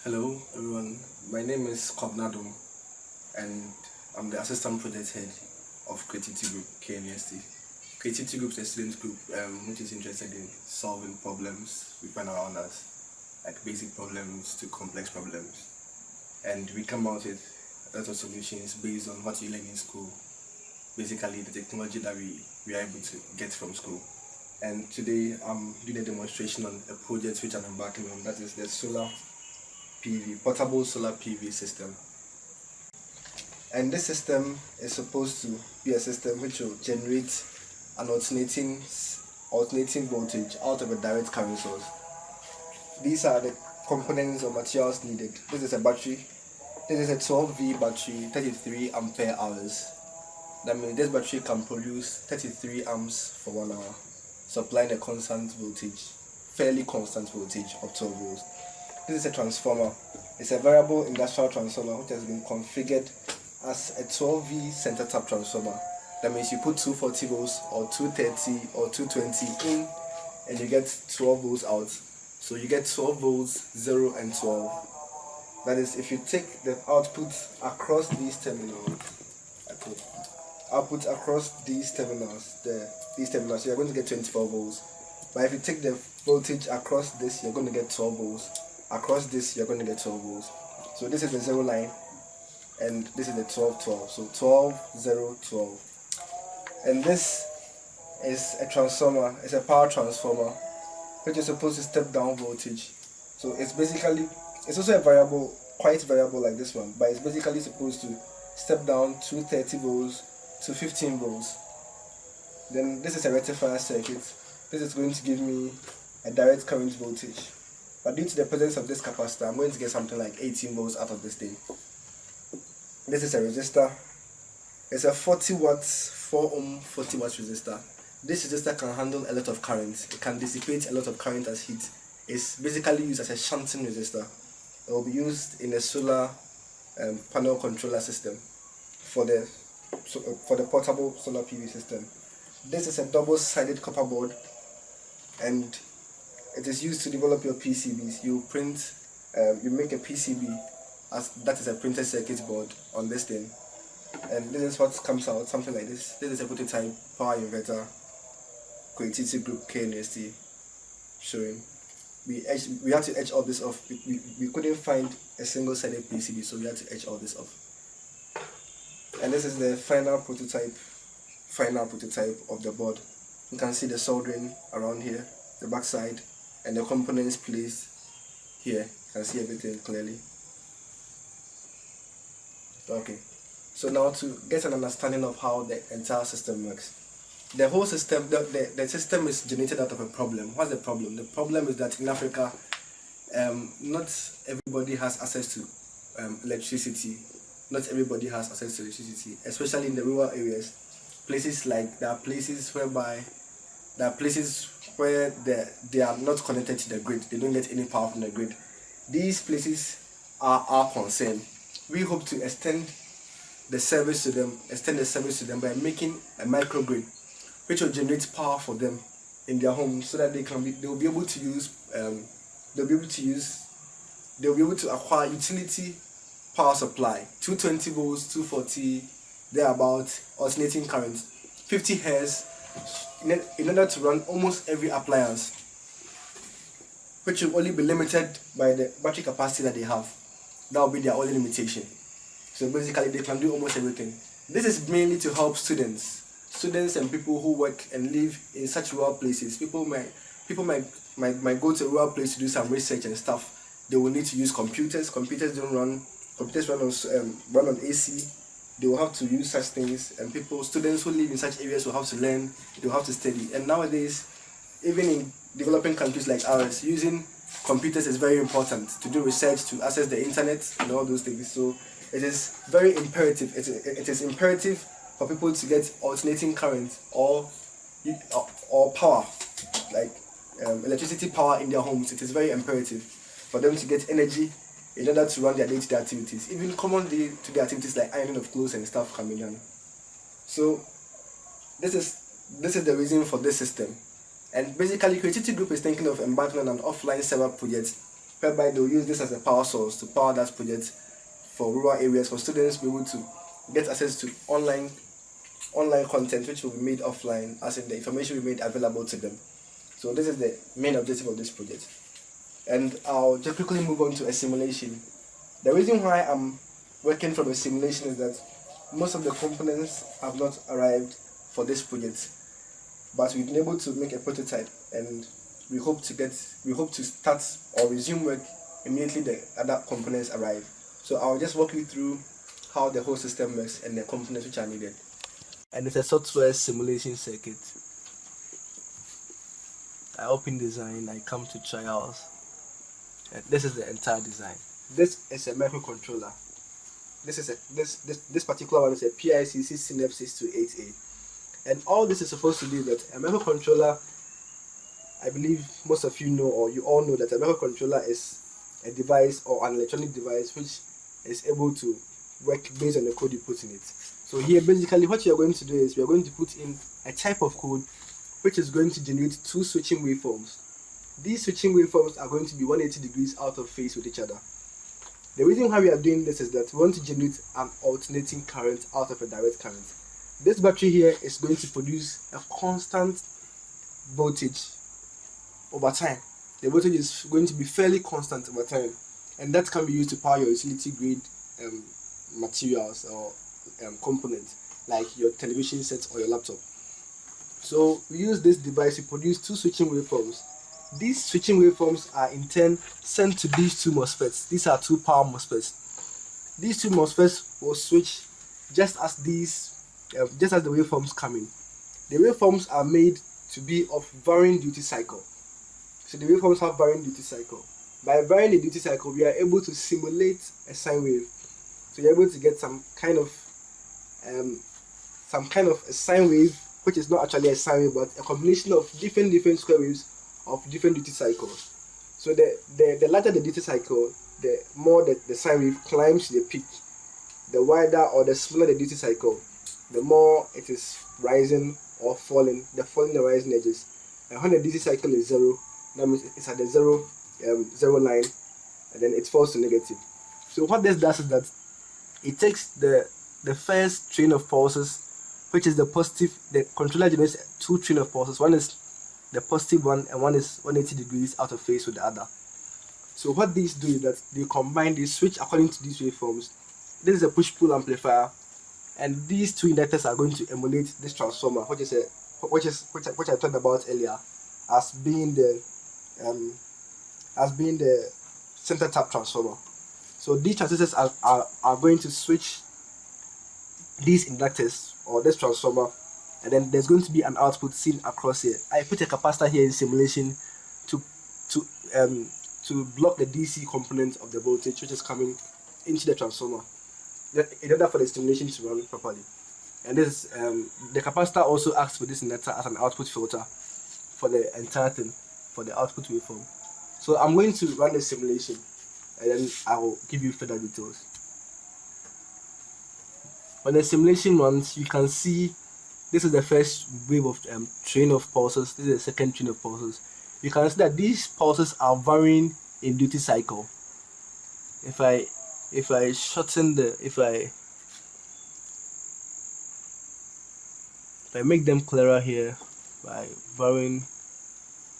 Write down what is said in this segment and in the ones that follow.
Hello everyone, my name is Kobnadum and I'm the Assistant Project Head of Creativity Group KNUST. Creativity Group is a student group which is interested in solving problems we find around us, like basic problems to complex problems. And we come out with a lot of solutions based on what you learn in school, basically the technology that we are able to get from school. And today I'm doing a demonstration on a project which I'm embarking on, that is the solar PV, portable solar PV system. And this system is supposed to be a system which will generate an alternating voltage out of a direct current source. These are the components or materials needed. This is a battery. This is a 12V battery, 33 ampere hours. That means this battery can produce 33 amps for 1 hour, supplying a constant voltage, fairly constant voltage of 12 volts. This is a transformer. It's a variable industrial transformer which has been configured as a 12V center tap transformer. That means you put 240 volts or 230 or 220 in and you get 12 volts out. So you get 12 volts, 0 and 12. That is, if you take the output across these terminals, you're going to get 24 volts. But if you take the voltage across this, you're going to get 12 volts. Across this, you're going to get 12 volts. So this is the 0 line, and this is the 12, 12. So 12, 0, 12. And this is a transformer. It's a power transformer, which is supposed to step down voltage. So it's also a variable, quite variable like this one, but it's basically supposed to step down 230 volts to 15 volts. Then this is a rectifier circuit. This is going to give me a direct current voltage. But due to the presence of this capacitor, I'm going to get something like 18 volts out of this thing. This is a resistor. It's a 40 watts, 4 ohm, 40 watts resistor. This resistor can handle a lot of current. It can dissipate a lot of current as heat. It's basically used as a shunting resistor. It will be used in a solar panel controller system for the portable solar PV system. This is a double-sided copper board, and it is used to develop your PCBs. You make a PCB, that is a printed circuit board on this thing, and this is what comes out, something like this. This is a prototype power inverter, Creativity Group KNUST showing. We had to etch all this off. We couldn't find a single-sided PCB, so we had to etch all this off. And this is the final prototype of the board. You can see the soldering around here, the back side, and the components placed here. You can see everything clearly. Okay, so now to get an understanding of how the entire system works. The whole system, the system is generated out of a problem. What's the problem? The problem is that in Africa, not everybody has access to electricity. Not everybody has access to electricity, especially in the rural areas. There are places where they are not connected to the grid. They don't get any power from the grid. These places are our concern. We hope to extend the service to them by making a microgrid which will generate power for them in their homes, so that they'll be able to acquire utility power supply, 220 volts, 240, thereabout, alternating current, 50 Hz, in order to run almost every appliance, which will only be limited by the battery capacity that they have. That will be their only limitation. So basically they can do almost everything. This is mainly to help students and people who work and live in such rural places. People might go to a rural place to do some research and stuff. They will need to use computers. Computers run on AC. They will have to use such things, and students who live in such areas will have to learn, they will have to study. And nowadays, even in developing countries like ours, using computers is very important to do research, to access the internet and all those things. So it is very imperative. It is imperative for people to get alternating current or power, like electricity power in their homes. It is very imperative for them to get energy in order to run their day-to-day activities. Even common day-to-day activities like ironing of clothes and stuff can be done. So this is the reason for this system. And basically, Creativity Group is thinking of embarking on an offline server project whereby they'll use this as a power source to power that project for rural areas, for students to be able to get access to online content which will be made offline, as in the information will be made available to them. So this is the main objective of this project. And I'll just quickly move on to a simulation. The reason why I'm working from a simulation is that most of the components have not arrived for this project, but we've been able to make a prototype, and we hope to start or resume work immediately the other components arrive. So I'll just walk you through how the whole system works and the components which are needed. And it's a software simulation circuit. I open design, I come to trials, and this is the entire design. This is a microcontroller. This particular one is a PICC CNEP 628A, and all this is supposed to do that a microcontroller. I believe most of you know, or you all know, that a microcontroller is a device or an electronic device which is able to work based on the code you put in it. So here basically what you are going to do is we are going to put in a type of code which is going to generate two switching waveforms. These switching waveforms are going to be 180 degrees out of phase with each other. The reason why we are doing this is that we want to generate an alternating current out of a direct current. This battery here is going to produce a constant voltage over time. The voltage is going to be fairly constant over time, and that can be used to power your utility grade materials or components like your television set or your laptop. So we use this device to produce two switching waveforms. These switching waveforms are in turn sent to these two MOSFETs. These are two power MOSFETs. These two MOSFETs will switch just as the waveforms come in. The waveforms are made to be of varying duty cycle. So the waveforms have varying duty cycle. By varying the duty cycle, we are able to simulate a sine wave. So you're able to get some kind of a sine wave, which is not actually a sine wave, but a combination of different square waves of different duty cycles. So the larger the duty cycle, the more the sine wave climbs the peak. The wider or the smaller the duty cycle, the more it is rising or falling, the falling and rising edges. And when the duty cycle is zero, that means it's at the zero line, and then it falls to negative. So what this does is that it takes the first train of pulses, which is the positive. The controller generates two train of pulses. One is the positive one, and one is 180 degrees out of phase with the other. So what these do is that they combine, they switch according to these waveforms. This is a push-pull amplifier, and these two inductors are going to emulate this transformer, which I talked about earlier, as being the center tap transformer. So these transistors are going to switch these inductors or this transformer, and then there's going to be an output seen across here. I put a capacitor here in simulation to block the DC component of the voltage which is coming into the transformer, in order for the stimulation to run properly. And this the capacitor also acts with this inductor as an output filter for the entire thing, for the output waveform. So I'm going to run the simulation, and then I will give you further details. When the simulation runs, you can see this is the first wave of train of pulses. This is the second train of pulses. You can see that these pulses are varying in duty cycle. If I shorten if I make them clearer here by varying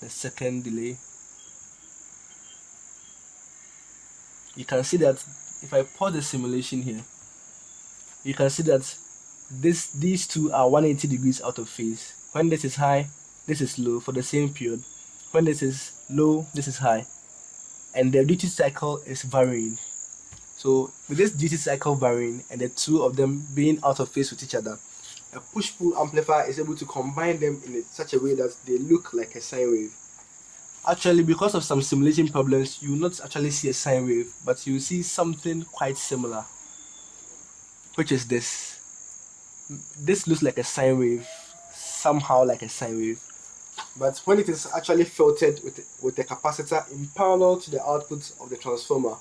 the second delay, you can see that if I pause the simulation here, you can see that these two are 180 degrees out of phase. When this is high, this is low for the same period. When this is low, this is high, and the duty cycle is varying. So with this duty cycle varying and the two of them being out of phase with each other, a push-pull amplifier is able to combine them in such a way that they look like a sine wave. Actually, because of some simulation problems, you will not actually see a sine wave, but you will see something quite similar, which is this. This looks like a sine wave, somehow like a sine wave, but when it is actually filtered with the capacitor in parallel to the output of the transformer,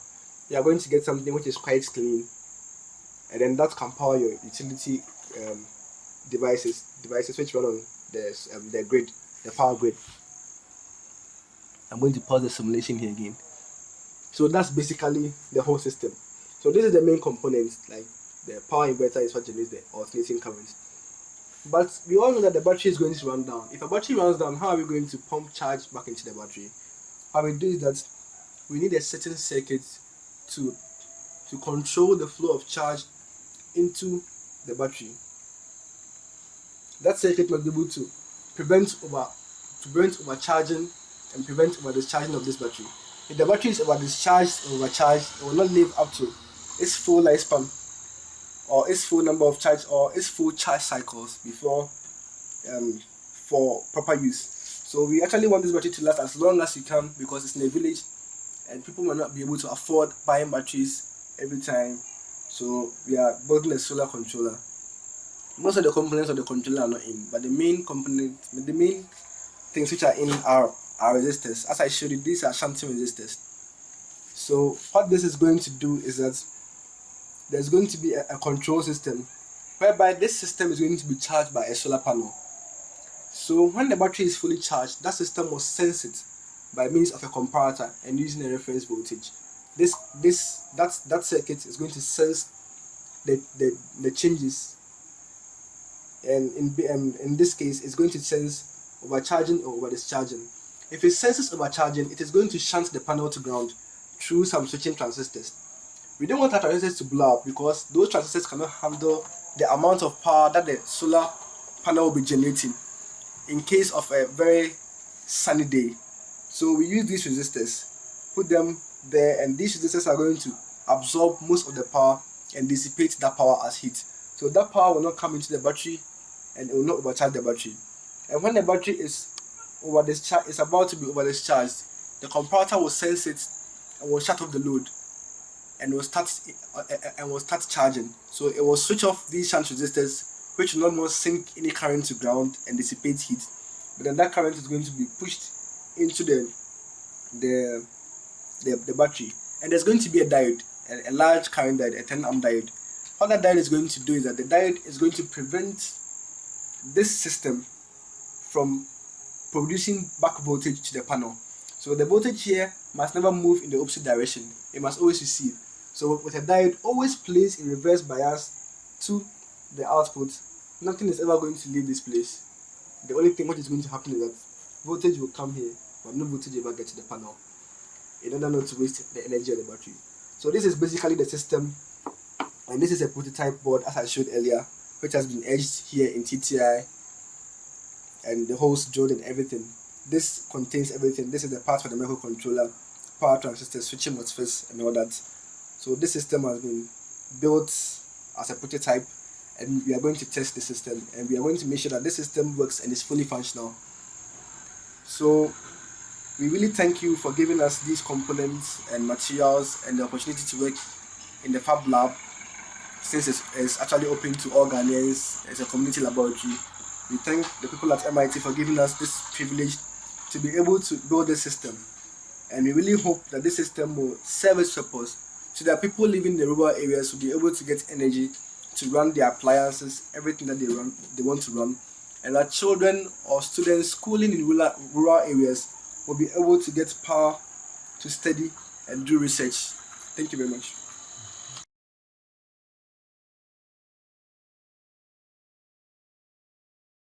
you are going to get something which is quite clean, and then that can power your utility devices which run on the grid, the power grid. I'm going to pause the simulation here again. So that's basically the whole system. So this is the main component, like the power inverter is what generates the alternating current. But we all know that the battery is going to run down. If a battery runs down, how are we going to pump charge back into the battery? How we do is that we need a certain circuit to control the flow of charge into the battery. That circuit must be able to prevent overcharging and prevent over discharging of this battery. If the battery is over discharged or overcharged, it will not live up to its full lifespan or its full number of charge or its full charge cycles before for proper use. So we actually want this battery to last as long as you can, because it's in a village and people might not be able to afford buying batteries every time. So we are building a solar controller. Most of the components of the controller are not in, but the main things which are in are resistors. As I showed you, these are shunting resistors. So what this is going to do is that there's going to be a control system whereby this system is going to be charged by a solar panel. So when the battery is fully charged, that system will sense it by means of a comparator and using a reference voltage. That circuit is going to sense the changes, and in this case it's going to sense overcharging or over discharging. If it senses overcharging, it is going to shunt the panel to ground through some switching transistors. We don't want our transistors to blow up, because those transistors cannot handle the amount of power that the solar panel will be generating in case of a very sunny day. So we use these resistors, put them there, and these resistors are going to absorb most of the power and dissipate that power as heat. So that power will not come into the battery and it will not overcharge the battery. And when the battery is about to be over discharged, the comparator will sense it and will shut off the load and will start charging. So it will switch off these shunt resistors, which will not more sink any current to ground and dissipate heat, but then that current is going to be pushed into the battery, and there's going to be a diode, a large current diode, a 10 amp diode. What that diode is going to do is that the diode is going to prevent this system from producing back voltage to the panel. So the voltage here must never move in the opposite direction, it must always receive. So with a diode always placed in reverse bias to the output, nothing is ever going to leave this place. The only thing what is going to happen is that voltage will come here, but no voltage ever gets to the panel, in order not to waste the energy of the battery. So this is basically the system, and this is a prototype board as I showed earlier, which has been etched here in TTI, and the holes drilled and everything. This contains everything. This is the part for the microcontroller, power transistor, switching MOSFETs and all that. So this system has been built as a prototype, and we are going to test the system, and we are going to make sure that this system works and is fully functional. So we really thank you for giving us these components and materials and the opportunity to work in the Fab Lab, since it's actually open to all Ghanaians as a community laboratory. We thank the people at MIT for giving us this privilege to be able to build this system, and we really hope that this system will serve its purpose, so that people living in the rural areas will be able to get energy to run their appliances, everything that they want to run, and that children or students schooling in rural areas will be able to get power to study and do research. Thank you very much.